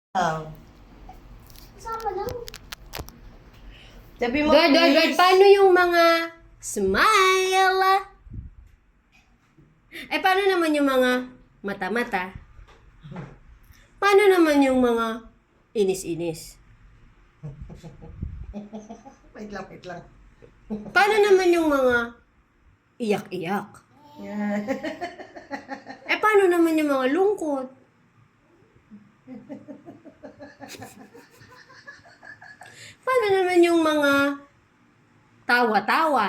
Sama lang. Sabi mo, Good. Paano yung mga smile? Paano naman yung mga mata-mata? Paano naman yung mga inis-inis? Wait lang. Paano naman yung mga iyak-iyak? Yan. Paano naman yung mga lungkot? Paano naman yung mga tawa-tawa?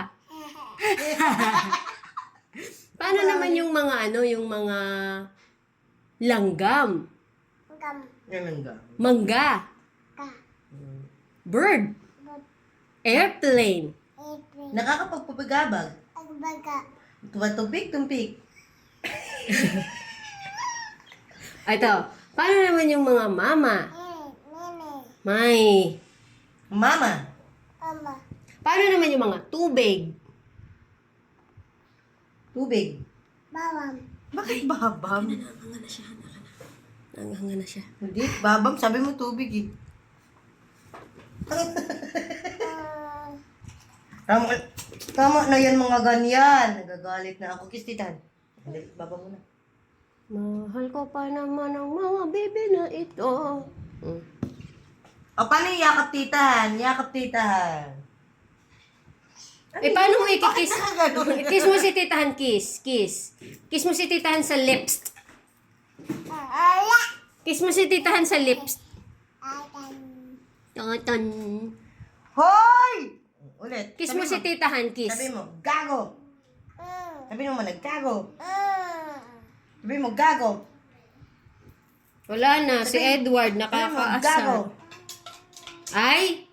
Paano naman yung mga yung mga langgam? Ganun ka. Mangga? Bird? Airplane? Nakakapagpapagabag. Tumpik. Ito, paano naman yung mga mama? May. Mama. Paano naman yung mga tubig? Tubig. Bakit babam? Nanghanga na siya. Hindi, babam. Sabi mo tubig eh. Tama na yan mga ganyan. Nagagalit na ako. Kistitan. Baba mo na. Mahal ko pa naman ang mga bebe na ito. O, paano yung yakap titahan? Paano mo ikikiss? Ganun. Kiss mo si titahan, kiss. Kiss mo si titahan sa lips. Kiss mo si titahan sa lips. Toton. Hoy! Ulit. Kiss mo si titahan, kiss. Sabi mo, gago. Sabi mo, naggago. Sabi mo, gago. Wala na, si Edward Sabi mo, gago. nakakaasar. Ay!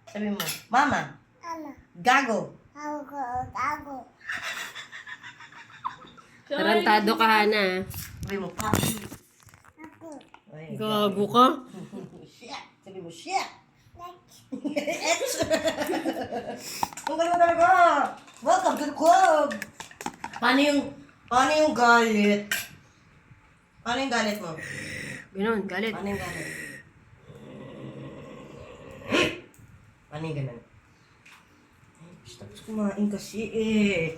Sabi mo, mama. Gago. Tarantado ka, Hana. Sabi mo, papi. Ay, Gago ka? shit. Sabi mo, shit. Ang galing mo talaga. Welcome to the club. Paano yung galit? Paano yung galit mo? Ganon, galit. Paano yung galit? Paano yung ganon? Tapos kumain kasi eh.